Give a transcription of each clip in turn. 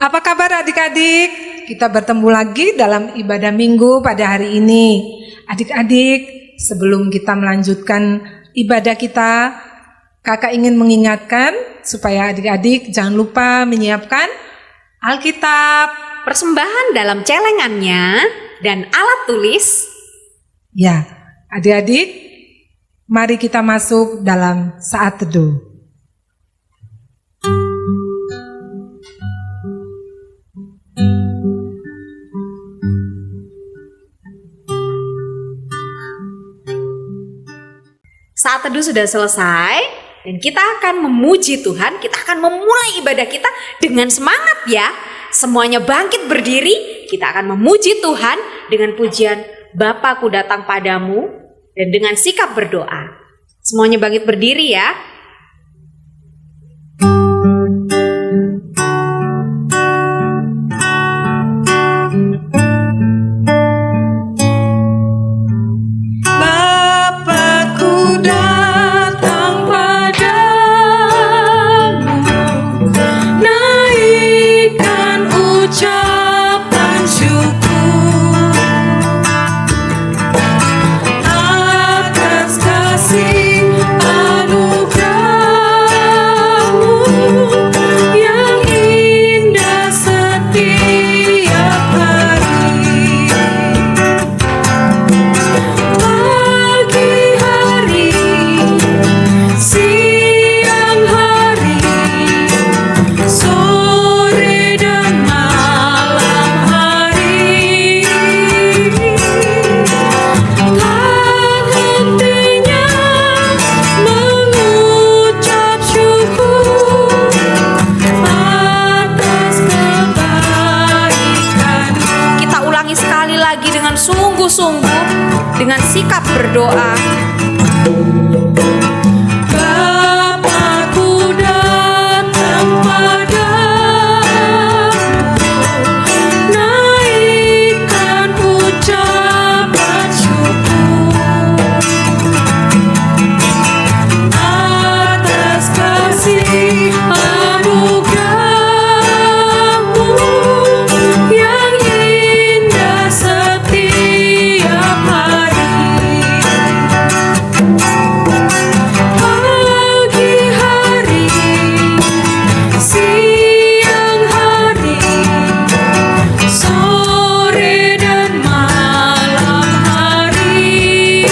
Apa kabar adik-adik? Kita bertemu lagi dalam ibadah minggu pada hari ini. Adik-adik, sebelum kita melanjutkan ibadah kita, kakak ingin mengingatkan supaya adik-adik jangan lupa menyiapkan Alkitab, persembahan dalam celengannya, dan alat tulis. Ya, adik-adik, mari kita masuk dalam saat teduh. Saat teduh sudah selesai dan kita akan memuji Tuhan, kita akan memulai ibadah kita dengan semangat ya. Semuanya bangkit berdiri, kita akan memuji Tuhan dengan pujian Bapa ku datang padamu dan dengan sikap berdoa. Semuanya bangkit berdiri ya. Sungguh-sungguh dengan sikap berdoa. Bapa-Ku datang padamu, naikkan ucapan syukur atas kasih anugerah-Mu yang indah setiap hari. Pagi hari, siang hari, sore dan malam hari,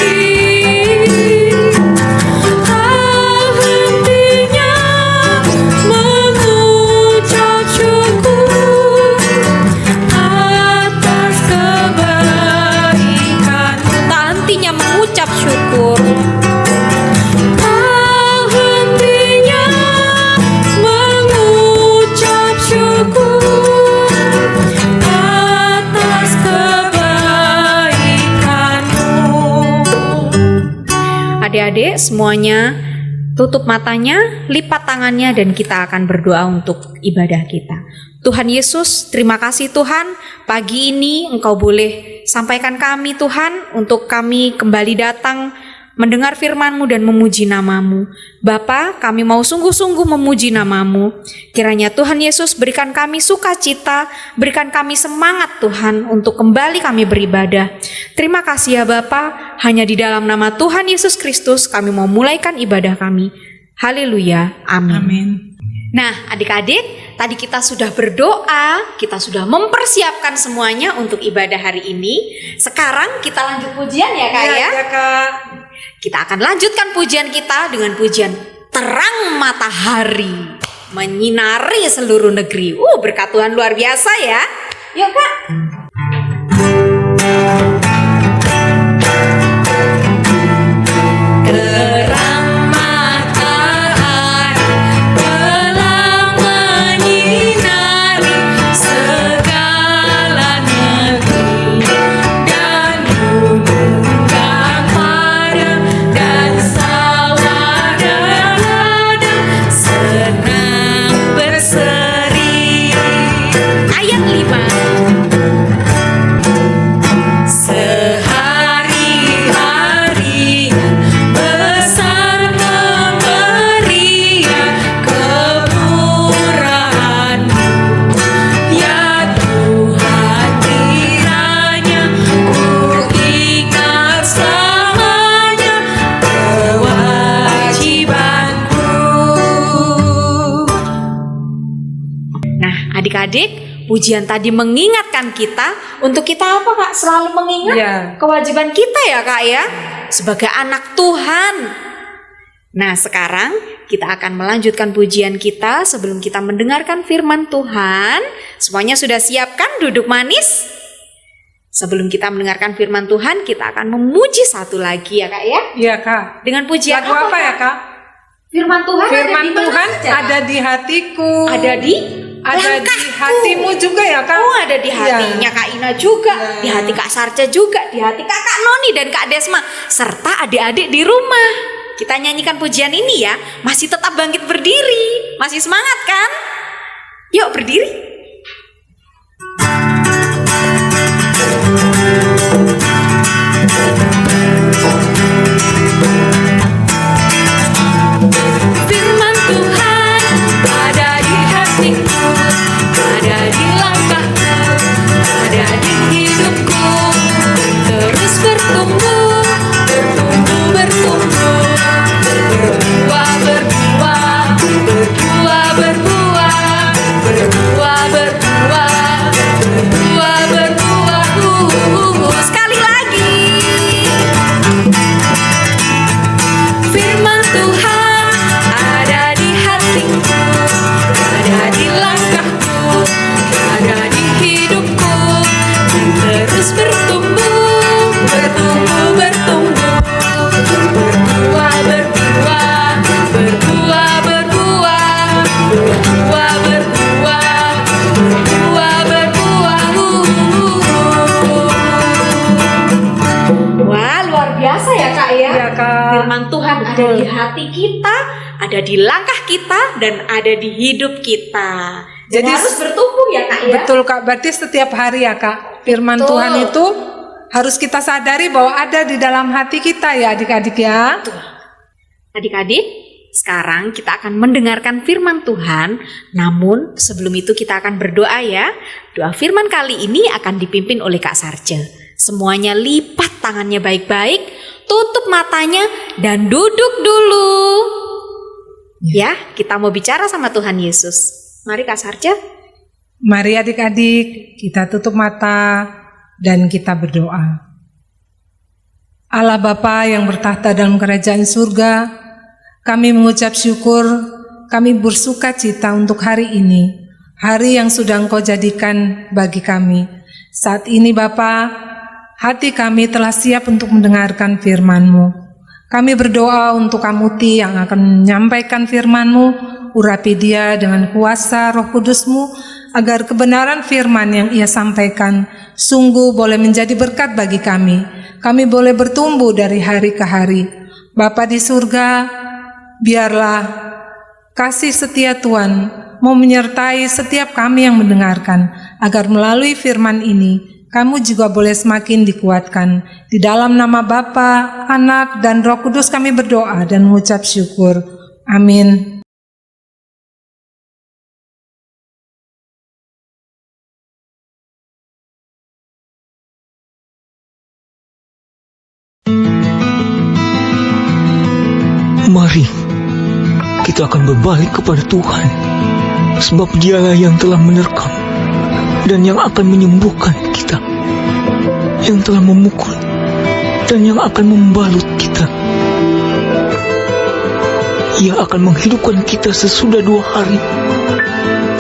tak hentinya mengucap syukur atas kebaikan-Mu. Tak hentinya mengucap syukur. Tak hentinya mengucap syukur atas kebaikan-Mu. Adik-adik semuanya tutup matanya, lipat tangannya, dan kita akan berdoa untuk ibadah kita. Tuhan Yesus, terima kasih Tuhan, pagi ini Engkau boleh sampaikan kami Tuhan, untuk kami kembali datang mendengar firman-Mu dan memuji nama-Mu. Bapa, kami mau sungguh-sungguh memuji nama-Mu. Kiranya Tuhan Yesus berikan kami sukacita, berikan kami semangat Tuhan untuk kembali kami beribadah. Terima kasih ya Bapa, hanya di dalam nama Tuhan Yesus Kristus kami mau mulaikan ibadah kami. Haleluya, amin. Amin. Nah adik-adik, tadi kita sudah berdoa, kita sudah mempersiapkan semuanya untuk ibadah hari ini. Sekarang kita lanjut pujian ya Kak ya? Ya Kak. Kita akan lanjutkan pujian kita dengan pujian Terang Matahari Menyinari Seluruh Negeri. Berkat Tuhan luar biasa ya. Yuk Kak. Terang matahari telah menyinari segala negeri dan gunung dan padang dan sawah dan ladang senang berseri. Ayat 5. Nah, adik-adik, pujian tadi mengingatkan kita untuk kita apa Kak? Selalu mengingat kewajiban kita ya Kak ya, sebagai anak Tuhan. Nah, sekarang kita akan melanjutkan pujian kita sebelum kita mendengarkan firman Tuhan. Semuanya sudah siap kan duduk manis? Sebelum kita mendengarkan firman Tuhan, kita akan memuji satu lagi ya Kak ya. Iya Kak. Dengan pujian lagu apa ya Kak? Firman Tuhan ada di hatiku. Ada di hatimu juga ya Kak? Oh, ada di hatinya Kak Ina juga, di hati Kak Sarja juga, di hati Kakak Noni dan Kak Desma, serta adik-adik di rumah. Kita nyanyikan pujian ini ya, masih tetap bangkit berdiri. Masih semangat kan? Yuk berdiri. Firman Tuhan ada di hatiku, ada di langkahku, ada di hidupku, terus bertumbuh, bertumbuh, bertumbuh, berbuah, berbuah, berbuah, berbuah, berbuah, berbuah, berbuah, berbuah. Sekali lagi. Firman Tuhan ada di hatiku, ada di langkahku, ada di hidupku, terus bertumbuh, bertumbuh, bertumbuh, berbuah, berbuah, berbuah, berbuah, berbuah, berbuah, berbuah, berbuah. Wah, luar biasa ya Kak ya. Iya Kak. Firman Tuhan ada di hati kita, ada di langkah kita, dan ada di hidup kita. Jadi harus bertumbuh ya Kak ya. Betul Kak, berarti setiap hari ya Kak, firman Betul. Tuhan itu harus kita sadari bahwa ada di dalam hati kita ya adik-adik ya. Betul. Adik-adik, sekarang kita akan mendengarkan firman Tuhan. Namun sebelum itu kita akan berdoa ya. Doa firman kali ini akan dipimpin oleh Kak Sarja. Semuanya lipat tangannya baik-baik, tutup matanya, dan duduk dulu. Ya, kita mau bicara sama Tuhan Yesus. Mari Kak Sarja. Mari adik-adik, kita tutup mata dan kita berdoa. Allah Bapa yang bertahta dalam kerajaan surga, kami mengucap syukur, kami bersuka cita untuk hari ini, hari yang sudah Engkau jadikan bagi kami. Saat ini Bapa, hati kami telah siap untuk mendengarkan firman-Mu. Kami berdoa untuk Kamuti yang akan menyampaikan firman-Mu, urapi dia dengan kuasa Roh Kudus-Mu, agar kebenaran firman yang ia sampaikan sungguh boleh menjadi berkat bagi kami. Kami boleh bertumbuh dari hari ke hari. Bapa di surga, biarlah kasih setia Tuhan mau menyertai setiap kami yang mendengarkan, agar melalui firman ini kamu juga boleh semakin dikuatkan. Di dalam nama Bapa, Anak, dan Roh Kudus kami berdoa dan mengucap syukur. Amin. Mari kita akan berbalik kepada Tuhan, sebab Dialah yang telah menerkam dan yang akan menyembuhkan kita, yang telah memukul dan yang akan membalut kita. Ia akan menghidupkan kita sesudah 2 hari.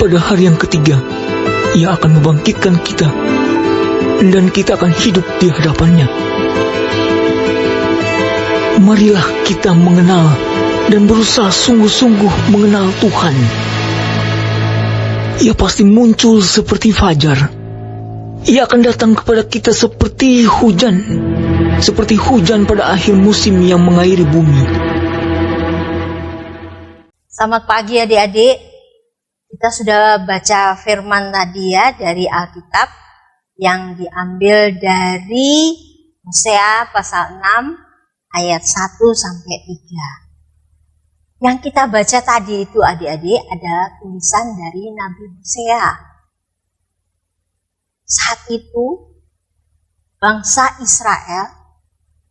Pada hari yang ketiga, Ia akan membangkitkan kita, dan kita akan hidup di hadapannya. Marilah kita mengenal dan berusaha sungguh-sungguh mengenal Tuhan. Ia pasti muncul seperti fajar. Ia akan datang kepada kita seperti hujan pada akhir musim yang mengairi bumi. Selamat pagi adik-adik. Kita sudah baca firman tadi ya dari Alkitab yang diambil dari Hosea pasal 6 ayat 1 sampai 3. Yang kita baca tadi itu adik-adik adalah tulisan dari Nabi Hosea. Saat itu bangsa Israel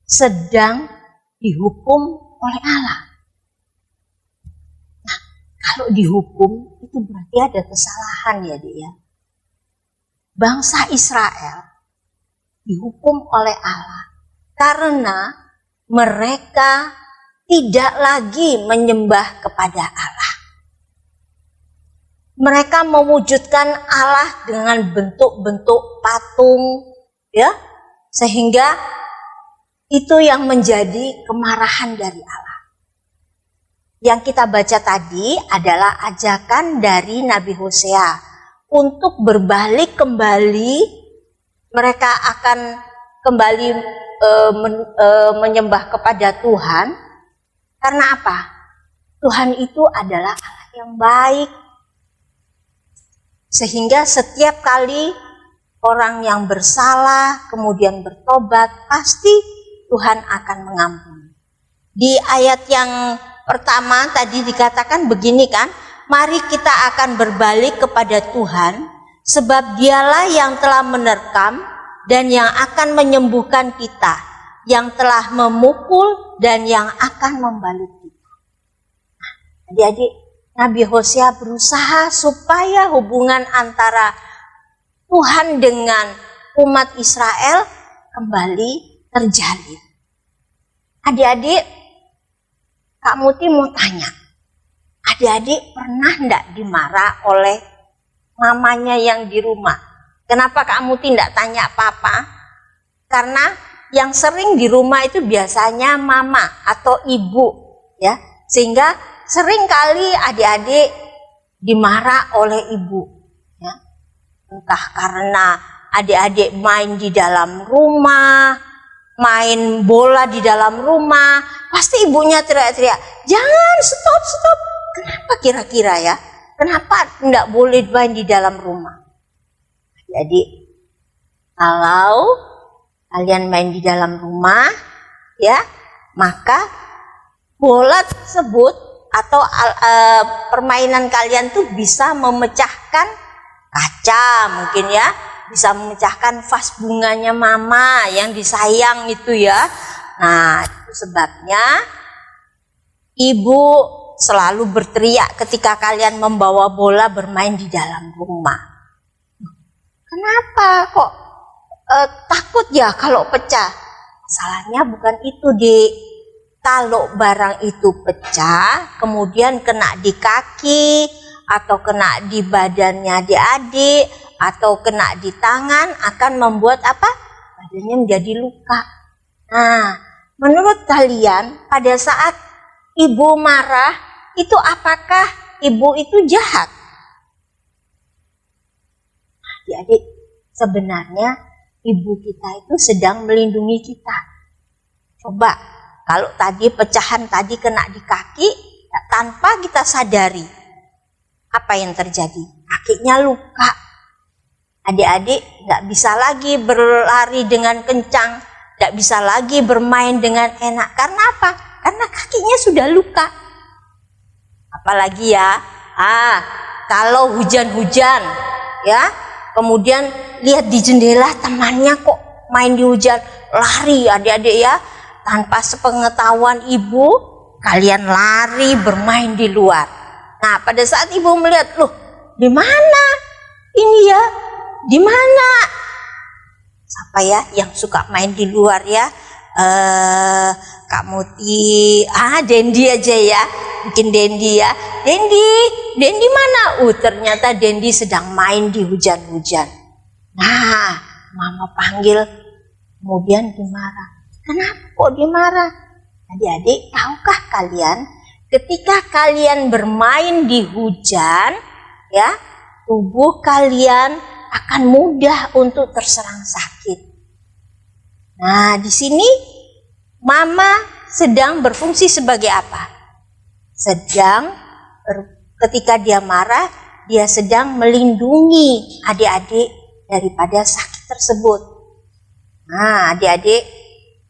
sedang dihukum oleh Allah. Nah, Kalau dihukum itu berarti ada kesalahan ya Dek ya. Bangsa Israel dihukum oleh Allah karena mereka tidak lagi menyembah kepada Allah. Mereka mewujudkan Allah dengan bentuk-bentuk patung, ya, sehingga itu yang menjadi kemarahan dari Allah. Yang kita baca tadi adalah ajakan dari Nabi Hosea untuk berbalik kembali. Mereka akan kembali menyembah kepada Tuhan. Karena apa? Tuhan itu adalah Allah yang baik. Sehingga setiap kali orang yang bersalah kemudian bertobat, pasti Tuhan akan mengampuni. Di ayat yang pertama tadi dikatakan begini kan, mari kita akan berbalik kepada Tuhan, sebab dialah yang telah menerkam dan yang akan menyembuhkan kita, yang telah memukul dan yang akan membalik kita. Adik-adik, Nabi Hosea berusaha supaya hubungan antara Tuhan dengan umat Israel kembali terjalin. Adik-adik, Kak Muti mau tanya, adik-adik pernah enggak dimarah oleh mamanya yang di rumah? Kenapa Kak Muti enggak tanya papa? Karena yang sering di rumah itu biasanya mama atau ibu, ya, sehingga sering kali adik-adik dimarah oleh ibu, ya. Entah karena adik-adik main di dalam rumah, main bola di dalam rumah, pasti ibunya teriak-teriak, jangan, stop. Kenapa kira-kira ya? Kenapa enggak boleh main di dalam rumah? Jadi kalau kalian main di dalam rumah, ya, maka bola tersebut atau permainan kalian tuh bisa memecahkan kaca mungkin ya, bisa memecahkan vas bunganya mama yang disayang itu ya. Nah, itu sebabnya ibu selalu berteriak ketika kalian membawa bola bermain di dalam rumah. Kenapa kok takut ya kalau pecah? Masalahnya bukan itu, Dik. Kalau barang itu pecah, kemudian kena di kaki, atau kena di badannya adik-adik, atau kena di tangan, akan membuat apa? Badannya menjadi luka. Nah, menurut kalian pada saat ibu marah, itu apakah ibu itu jahat? Adik-adik, sebenarnya ibu kita itu sedang melindungi kita. Coba, kalau tadi pecahan tadi kena di kaki, tanpa kita sadari, apa yang terjadi? Kakinya luka. Adik-adik nggak bisa lagi berlari dengan kencang, nggak bisa lagi bermain dengan enak. Karena apa? Karena kakinya sudah luka. Apalagi ya, kalau hujan-hujan, ya, kemudian lihat di jendela temannya kok main di hujan, lari adik-adik ya. Tanpa sepengetahuan ibu, kalian lari bermain di luar. Nah, pada saat ibu melihat, loh, di mana ini ya? Di mana? Siapa ya yang suka main di luar ya? Kak Muti, Dendi aja ya. Mungkin Dendi ya. Dendi mana? Ternyata Dendi sedang main di hujan-hujan. Nah, mama panggil, kemudian dimarah. Kenapa kok dimarah? Adik-adik, tahukah kalian, ketika kalian bermain di hujan, ya, tubuh kalian akan mudah untuk terserang sakit. Nah, di sini mama sedang berfungsi sebagai apa? Ketika dia marah, dia sedang melindungi adik-adik daripada sakit tersebut. Nah, adik-adik,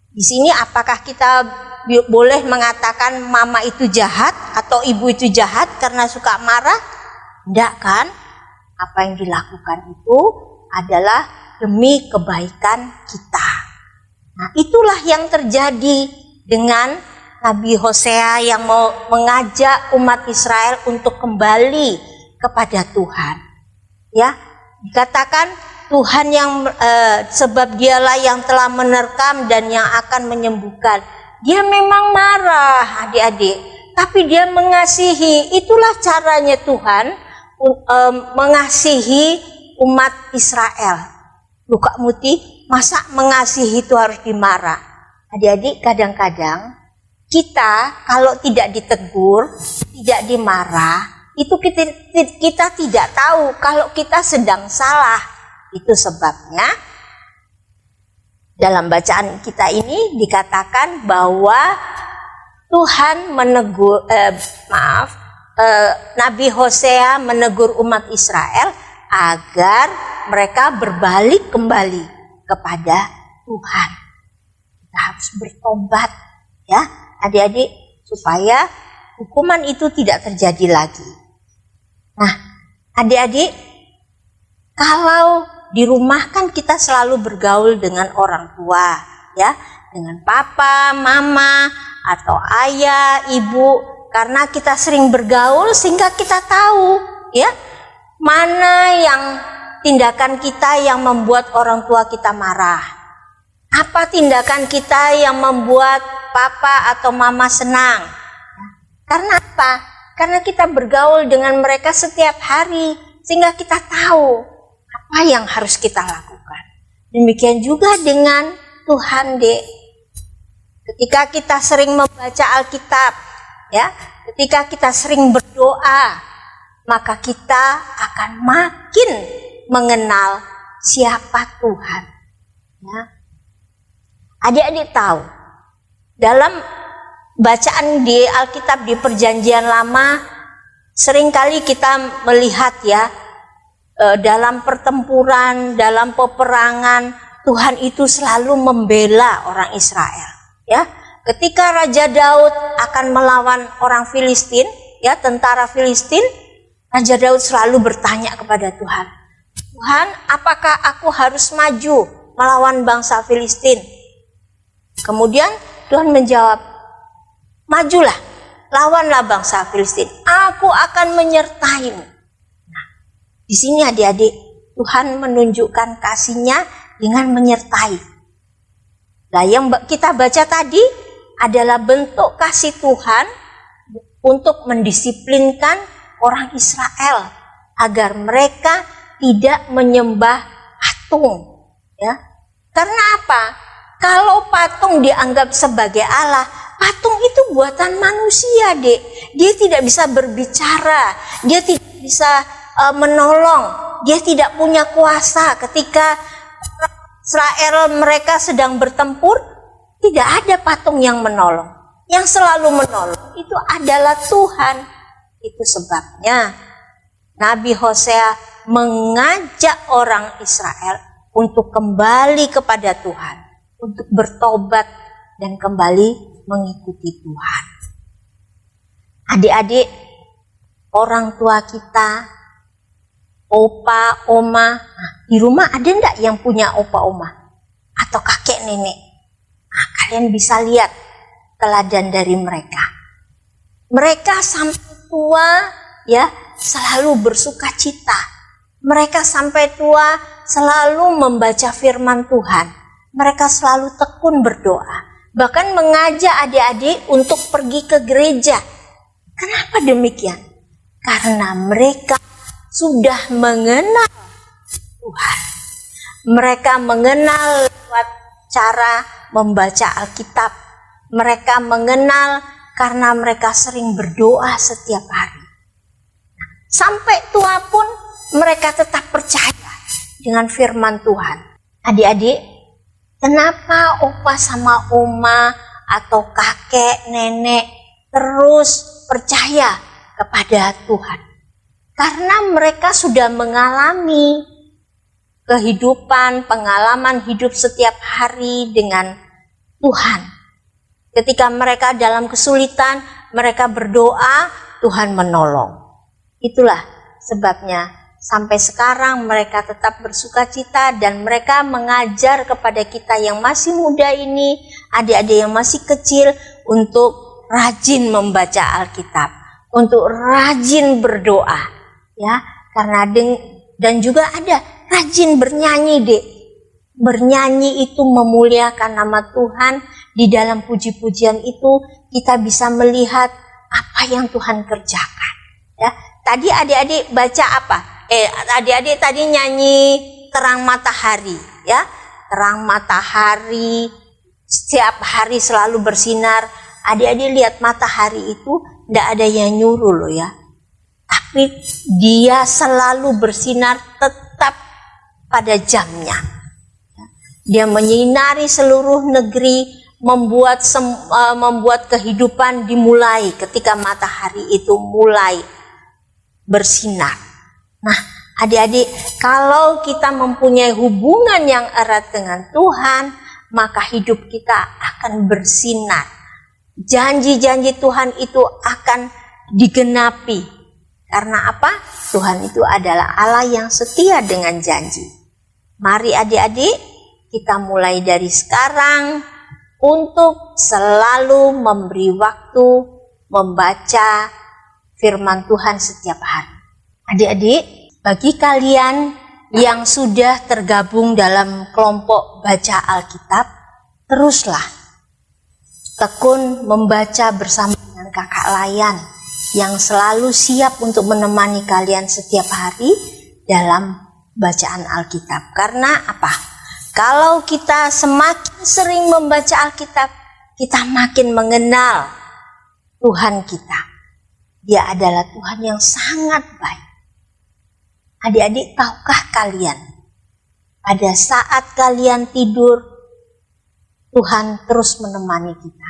di sini apakah kita boleh mengatakan mama itu jahat atau ibu itu jahat karena suka marah? Enggak kan? Apa yang dilakukan itu adalah demi kebaikan kita. Nah, itulah yang terjadi dengan Nabi Hosea yang mau mengajak umat Israel untuk kembali kepada Tuhan. Ya, dikatakan Tuhan yang sebab dialah yang telah menerkam dan yang akan menyembuhkan. Dia memang marah, adik-adik, tapi dia mengasihi. Itulah caranya Tuhan mengasihi umat Israel. Luka Muti, masa mengasihi itu harus dimarah? Adik-adik, kadang-kadang kita kalau tidak ditegur, tidak dimarah, itu kita tidak tahu kalau kita sedang salah. Itu sebabnya dalam bacaan kita ini dikatakan bahwa Tuhan menegur, Nabi Hosea menegur umat Israel agar mereka berbalik kembali kepada Tuhan. Kita harus bertobat, ya adik-adik, supaya hukuman itu tidak terjadi lagi. Nah, adik-adik, kalau di rumah kan kita selalu bergaul dengan orang tua, ya, dengan papa, mama, atau ayah, ibu, karena kita sering bergaul sehingga kita tahu, ya, mana yang tindakan kita yang membuat orang tua kita marah. Apa tindakan kita yang membuat papa atau mama senang? Karena apa? Karena kita bergaul dengan mereka setiap hari, sehingga kita tahu apa yang harus kita lakukan. Demikian juga dengan Tuhan, Dek. Ketika kita sering membaca Alkitab, ya, ketika kita sering berdoa, maka kita akan makin mengenal siapa Tuhan. Ya. Adik-adik tahu, dalam bacaan di Alkitab di Perjanjian Lama, seringkali kita melihat, ya, dalam pertempuran, dalam peperangan, Tuhan itu selalu membela orang Israel. Ya, ketika Raja Daud akan melawan orang Filistin, ya, tentara Filistin, Raja Daud selalu bertanya kepada Tuhan, Tuhan, apakah aku harus maju melawan bangsa Filistin? Kemudian Tuhan menjawab, majulah, lawanlah bangsa Filistin, aku akan menyertaimu. Nah, di sini adik-adik, Tuhan menunjukkan kasih-Nya dengan menyertai. Nah, yang kita baca tadi adalah bentuk kasih Tuhan untuk mendisiplinkan orang Israel agar mereka tidak menyembah patung, ya. Karena apa? Kalau patung dianggap sebagai Allah, patung itu buatan manusia, Dek. Dia tidak bisa berbicara, dia tidak bisa menolong, dia tidak punya kuasa. Ketika Israel mereka sedang bertempur, tidak ada patung yang menolong. Yang selalu menolong itu adalah Tuhan. Itu sebabnya Nabi Hosea mengajak orang Israel untuk kembali kepada Tuhan, untuk bertobat dan kembali mengikuti Tuhan. Adik-adik, orang tua kita, opa, oma, nah, di rumah ada enggak yang punya opa, oma? Atau kakek, nenek? Nah, kalian bisa lihat teladan dari mereka. Mereka sampai tua, ya, selalu bersuka cita. Mereka sampai tua selalu membaca firman Tuhan. Mereka selalu tekun berdoa. Bahkan mengajak adik-adik untuk pergi ke gereja. Kenapa demikian? Karena mereka sudah mengenal Tuhan. Mereka mengenal lewat cara membaca Alkitab. Mereka mengenal karena mereka sering berdoa setiap hari. Sampai tua pun mereka tetap percaya dengan firman Tuhan. Adik-adik, kenapa opa sama oma atau kakek, nenek terus percaya kepada Tuhan? Karena mereka sudah mengalami kehidupan, pengalaman hidup setiap hari dengan Tuhan. Ketika mereka dalam kesulitan, mereka berdoa, Tuhan menolong. Itulah sebabnya sampai sekarang mereka tetap bersuka cita dan mereka mengajar kepada kita yang masih muda ini, adik-adik yang masih kecil, untuk rajin membaca Alkitab, untuk rajin berdoa, ya. Karena dan juga ada rajin bernyanyi, Dek. Bernyanyi itu memuliakan nama Tuhan. Di dalam puji-pujian itu kita bisa melihat apa yang Tuhan kerjakan, ya. Tadi adik-adik baca apa? Adik-adik tadi nyanyi terang matahari, ya. Terang matahari setiap hari selalu bersinar. Adik-adik lihat matahari itu tidak ada yang nyuruh loh, ya. Tapi dia selalu bersinar tetap pada jamnya. Dia menyinari seluruh negeri, membuat kehidupan dimulai ketika matahari itu mulai bersinar. Nah, adik-adik, kalau kita mempunyai hubungan yang erat dengan Tuhan, maka hidup kita akan bersinar. Janji-janji Tuhan itu akan digenapi. Karena apa? Tuhan itu adalah Allah yang setia dengan janji. Mari adik-adik, kita mulai dari sekarang untuk selalu memberi waktu membaca firman Tuhan setiap hari. Adik-adik, bagi kalian yang sudah tergabung dalam kelompok baca Alkitab, teruslah tekun membaca bersama dengan kakak Layan yang selalu siap untuk menemani kalian setiap hari dalam bacaan Alkitab. Karena apa? Kalau kita semakin sering membaca Alkitab, kita makin mengenal Tuhan kita. Dia adalah Tuhan yang sangat baik. Adik-adik, tahukah kalian, pada saat kalian tidur, Tuhan terus menemani kita.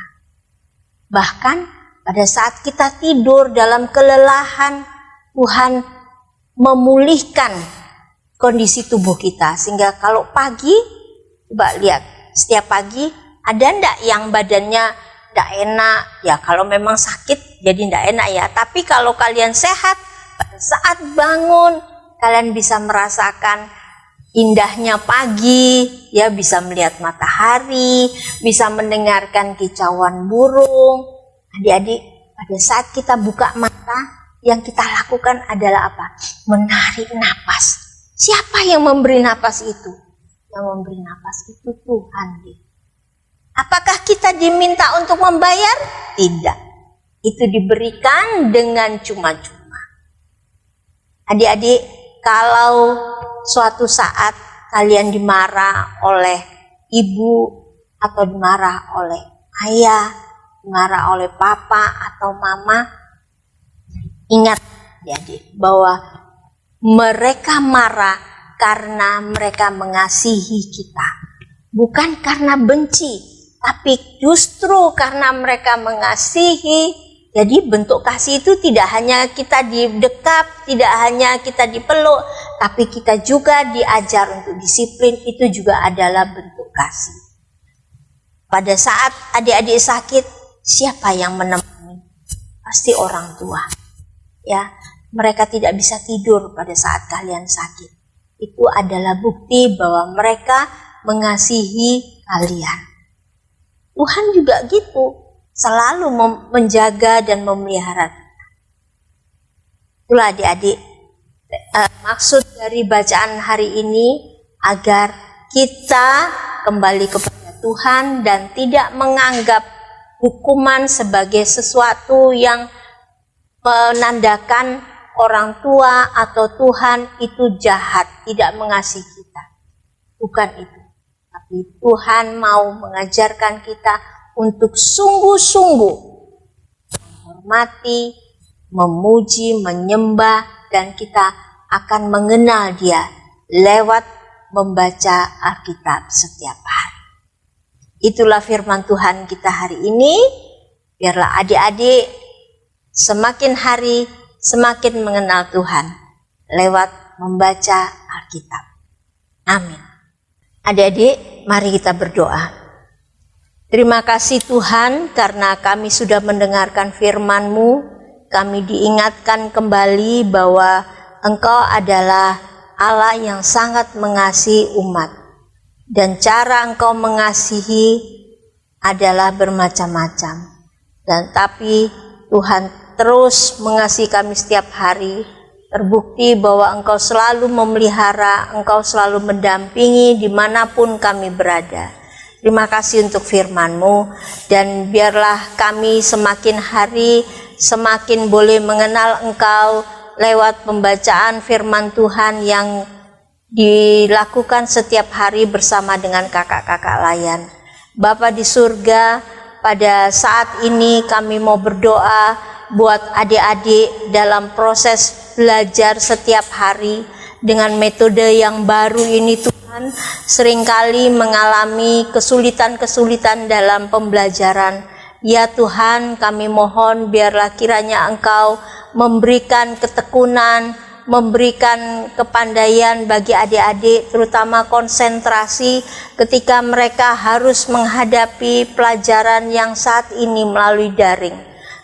Bahkan pada saat kita tidur dalam kelelahan, Tuhan memulihkan kondisi tubuh kita. Sehingga kalau pagi, coba lihat, setiap pagi ada ndak yang badannya ndak enak? Ya kalau memang sakit jadi ndak enak ya. Tapi kalau kalian sehat, pada saat bangun kalian bisa merasakan indahnya pagi, ya, bisa melihat matahari, bisa mendengarkan kicauan burung. Adik-adik, pada saat kita buka mata, yang kita lakukan adalah apa? Menarik napas. Siapa yang memberi napas itu? Yang memberi napas itu Tuhan. Apakah kita diminta untuk membayar? Tidak. Itu diberikan dengan cuma-cuma. Adik-adik, kalau suatu saat kalian dimarah oleh ibu atau dimarah oleh ayah, dimarah oleh papa atau mama, ingat adik-adik bahwa mereka marah karena mereka mengasihi kita, bukan karena benci, tapi justru karena mereka mengasihi. Jadi bentuk kasih itu tidak hanya kita didekap, tidak hanya kita dipeluk, tapi kita juga diajar untuk disiplin. Itu juga adalah bentuk kasih. Pada saat adik-adik sakit, siapa yang menemani? Pasti orang tua. Ya, mereka tidak bisa tidur pada saat kalian sakit. Itu adalah bukti bahwa mereka mengasihi kalian. Tuhan juga gitu. Selalu menjaga dan memelihara kita. Itulah adik-adik, maksud dari bacaan hari ini agar kita kembali kepada Tuhan dan tidak menganggap hukuman sebagai sesuatu yang menandakan orang tua atau Tuhan itu jahat, tidak mengasihi kita. Bukan itu. Tapi Tuhan mau mengajarkan kita untuk sungguh-sungguh menghormati, memuji, menyembah, dan kita akan mengenal Dia lewat membaca Alkitab setiap hari. Itulah firman Tuhan kita hari ini. Biarlah adik-adik semakin hari semakin mengenal Tuhan lewat membaca Alkitab. Amin. Adik-adik, mari kita berdoa. Terima kasih Tuhan karena kami sudah mendengarkan firman-Mu. Kami diingatkan kembali bahwa Engkau adalah Allah yang sangat mengasihi umat. Dan cara Engkau mengasihi adalah bermacam-macam. Dan tapi Tuhan terus mengasihi kami setiap hari. Terbukti bahwa Engkau selalu memelihara, Engkau selalu mendampingi dimanapun kami berada. Terima kasih untuk firman-Mu, dan biarlah kami semakin hari semakin boleh mengenal Engkau lewat pembacaan firman Tuhan yang dilakukan setiap hari bersama dengan kakak-kakak layan. Bapa di surga, pada saat ini kami mau berdoa buat adik-adik dalam proses belajar setiap hari dengan metode yang baru ini. Tuhan seringkali mengalami kesulitan-kesulitan dalam pembelajaran. Ya Tuhan, kami mohon biarlah kiranya Engkau memberikan ketekunan, memberikan kepandaian bagi adik-adik, terutama konsentrasi ketika mereka harus menghadapi pelajaran yang saat ini melalui daring.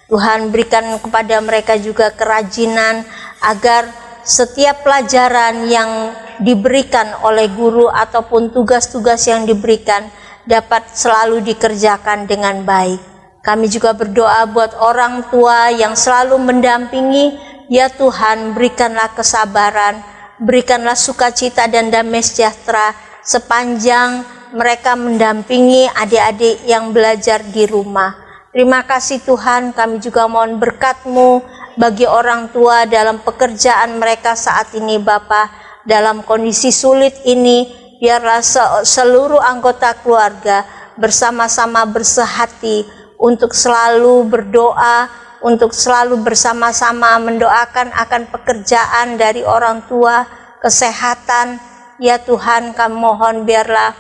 Tuhan berikan kepada mereka juga kerajinan agar setiap pelajaran yang diberikan oleh guru ataupun tugas-tugas yang diberikan dapat selalu dikerjakan dengan baik. Kami juga berdoa buat orang tua yang selalu mendampingi. Ya Tuhan, berikanlah kesabaran, berikanlah sukacita dan damai sejahtera sepanjang mereka mendampingi adik-adik yang belajar di rumah. Terima kasih Tuhan, kami juga mohon berkat-Mu bagi orang tua dalam pekerjaan mereka saat ini Bapa. Dalam kondisi sulit ini, biarlah seluruh anggota keluarga bersama-sama bersehati untuk selalu berdoa, untuk selalu bersama-sama mendoakan akan pekerjaan dari orang tua, kesehatan. Ya Tuhan, kami mohon biarlah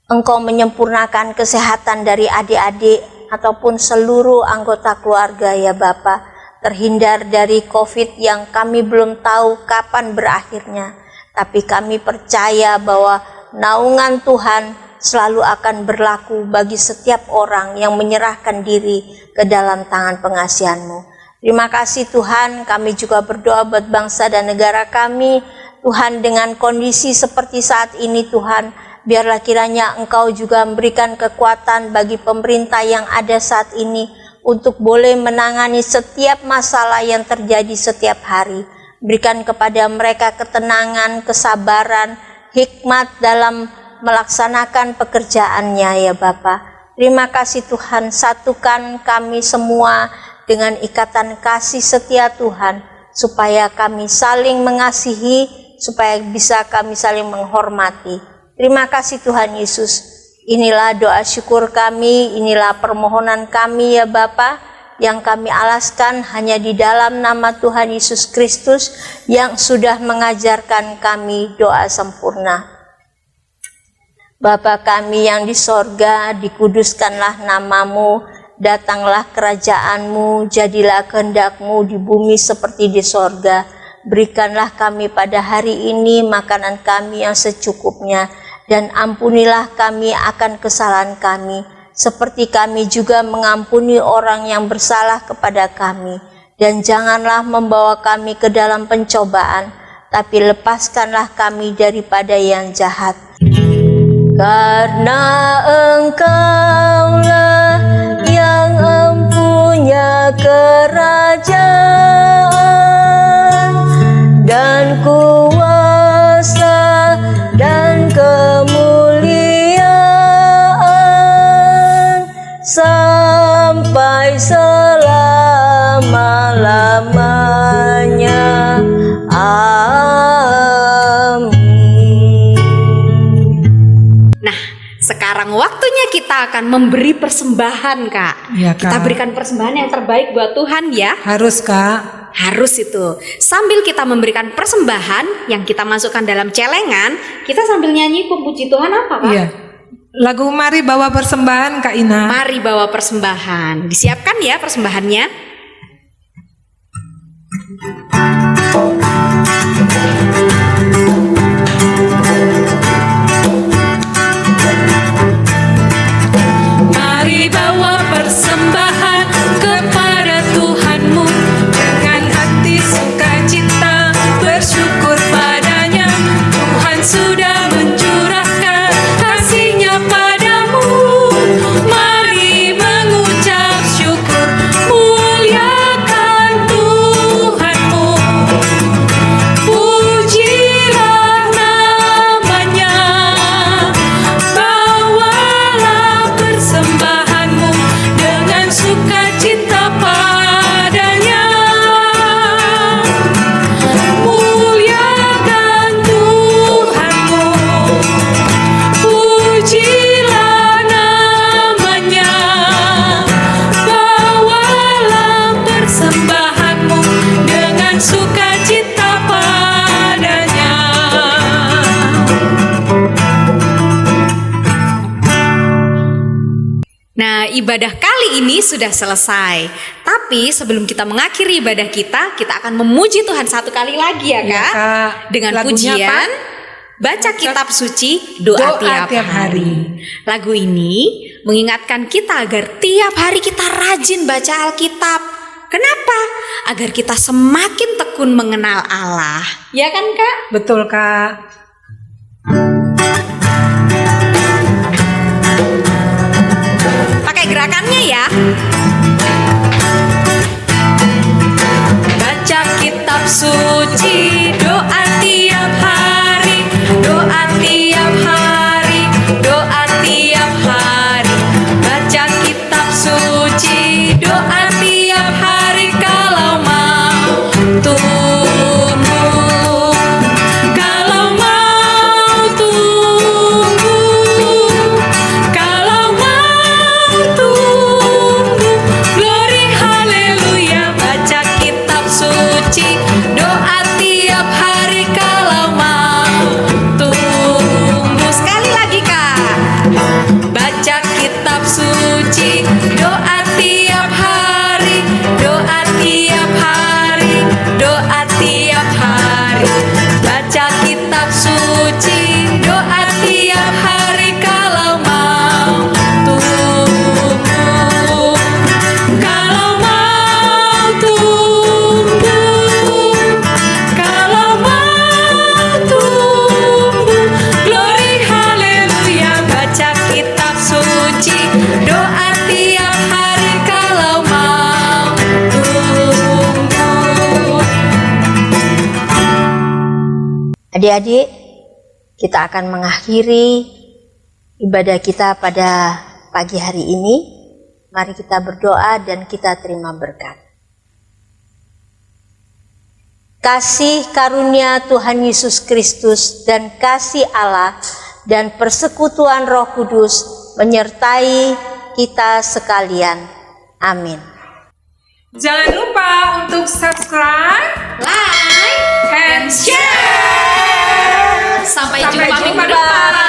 Engkau menyempurnakan kesehatan dari adik-adik ataupun seluruh anggota keluarga ya Bapa, terhindar dari COVID yang kami belum tahu kapan berakhirnya. Tapi kami percaya bahwa naungan Tuhan selalu akan berlaku bagi setiap orang yang menyerahkan diri ke dalam tangan pengasihan-Mu. Terima kasih Tuhan, kami juga berdoa buat bangsa dan negara kami. Tuhan, dengan kondisi seperti saat ini Tuhan, biarlah kiranya Engkau juga memberikan kekuatan bagi pemerintah yang ada saat ini untuk boleh menangani setiap masalah yang terjadi setiap hari. Berikan kepada mereka ketenangan, kesabaran, hikmat dalam melaksanakan pekerjaannya ya Bapa. Terima kasih Tuhan, satukan kami semua dengan ikatan kasih setia Tuhan, supaya kami saling mengasihi, supaya bisa kami saling menghormati. Terima kasih Tuhan Yesus. Inilah doa syukur kami, inilah permohonan kami ya Bapa, yang kami alaskan hanya di dalam nama Tuhan Yesus Kristus yang sudah mengajarkan kami doa sempurna. Bapa kami yang di sorga, dikuduskanlah namamu, datanglah kerajaan-Mu, jadilah kehendak-Mu di bumi seperti di sorga. Berikanlah kami pada hari ini makanan kami yang secukupnya, dan ampunilah kami akan kesalahan kami, seperti kami juga mengampuni orang yang bersalah kepada kami. Dan janganlah membawa kami ke dalam pencobaan, tapi lepaskanlah kami daripada yang jahat. Karena Engkaulah yang empunya kerajaan dan kuasa dan kemuliaan sampai selama-lamanya. Amin. Nah, sekarang waktunya kita akan memberi persembahan, Kak. Ya, Kak. Kita berikan persembahan yang terbaik buat Tuhan ya. Harus Kak. Harus itu. Sambil kita memberikan persembahan yang kita masukkan dalam celengan, kita sambil nyanyi pemuji Tuhan apa, Kak? Iya. Lagu Mari Bawa Persembahan Kak Ina. Mari bawa persembahan. Disiapkan ya persembahannya. Mari bawa persembahan kepada Tuhanmu dengan hati sukacita, bersyukur padanya. Tuhan sudah mencurahkan kasih-Nya padamu. Mari mengucap syukur. ibadah kali ini sudah selesai. Tapi sebelum kita mengakhiri ibadah kita akan memuji Tuhan satu kali lagi ya, Iya, Kak. Kak. Dengan Lagunya pujian apa? baca kitab suci, doa tiap hari. Lagu ini mengingatkan kita agar tiap hari kita rajin baca Alkitab. Kenapa? Agar kita semakin tekun mengenal Allah. Ya kan, Kak? Betul, Kak. Pakai gerakannya ya. Baca kitab suci, doa tiap hari, doa tiap hari, doa tiap hari. Baca kitab suci, doa tiap hari kalau mau tumbuh. Kalau mau tumbuh, kalau mau tumbuh, glory haleluya. Baca kitab suci, doa tiap hari kalau mau tumbuh. Sekali lagi, Kak. Baca kitab suci, doa tiap hari, doa tiap hari, doa tiap hari. Baca kitab suci, doa tiap hari kalau mau tumbuh. Kalau mau tumbuh, kalau mau tumbuh, glory haleluya. Baca kitab suci, doa tiap hari kalau mau tumbuh. Adik-adik, kita akan mengakhiri ibadah kita pada pagi hari ini. Mari kita berdoa dan kita terima berkat. Kasih karunia Tuhan Yesus Kristus dan kasih Allah dan persekutuan Roh Kudus menyertai kita sekalian. Amin. Jangan lupa untuk subscribe, Like and share. Sampai Sampai jumpa jumpa. minggu depan.